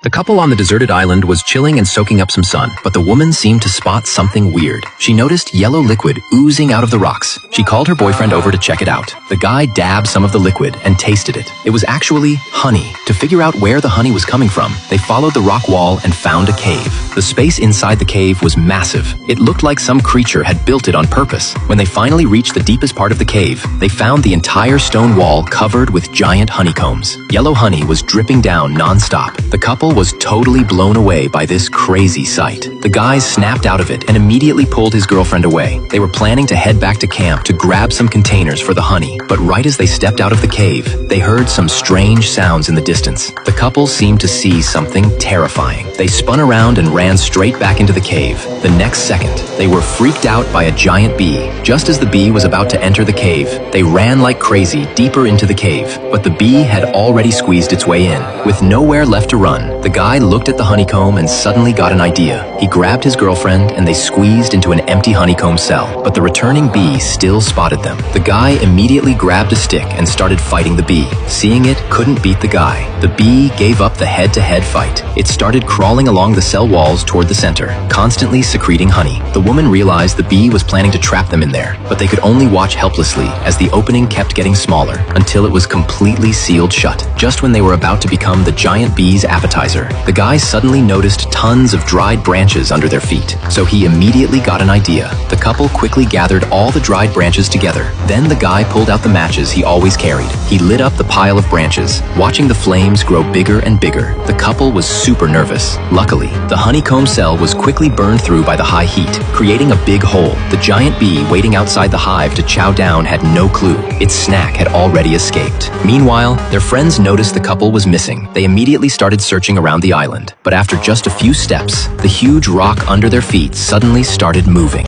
The couple on the deserted island was chilling and soaking up some sun, but the woman seemed to spot something weird. She noticed yellow liquid oozing out of the rocks. She called her boyfriend over to check it out. The guy dabbed some of the liquid and tasted it. It was actually honey. To figure out where the honey was coming from, they followed the rock wall and found a cave. The space inside the cave was massive. It looked like some creature had built it on purpose. When they finally reached the deepest part of the cave, they found the entire stone wall covered with giant honeycombs. Yellow honey was dripping down non-stop. The couple was totally blown away by this crazy sight. The guys snapped out of it and immediately pulled his girlfriend away. They were planning to head back to camp to grab some containers for the honey, but right as they stepped out of the cave, they heard some strange sounds in the distance. The couple seemed to see something terrifying. They spun around and ran straight back into the cave. The next second, they were freaked out by a giant bee. Just as the bee was about to enter the cave, they ran like crazy deeper into the cave, but the bee had already squeezed its way in. With nowhere left to run, the guy looked at the honeycomb and suddenly got an idea. He grabbed his girlfriend and they squeezed into an empty honeycomb cell, but the returning bee still spotted them. The guy immediately grabbed a stick and started fighting the bee. Seeing it couldn't beat the guy, the bee gave up the head-to-head fight. It started crawling along the cell walls toward the center, constantly secreting honey. The woman realized the bee was planning to trap them in there, but they could only watch helplessly as the opening kept getting smaller until it was completely sealed shut. Just when they were about to become the giant bee's appetizer, the guy suddenly noticed tons of dried branches under their feet, so he immediately got an idea. The couple quickly gathered all the dried branches together. Then the guy pulled out the matches he always carried. He lit up the pile of branches, watching the flames grow bigger and bigger. The couple was super nervous. Luckily, the honeycomb cell was quickly burned through by the high heat, creating a big hole. The giant bee waiting outside the hive to chow down had no clue. Its snack had already escaped. Meanwhile, their friends noticed the couple was missing. They immediately started searching around the island, but after just a few steps, the huge rock under their feet suddenly started moving.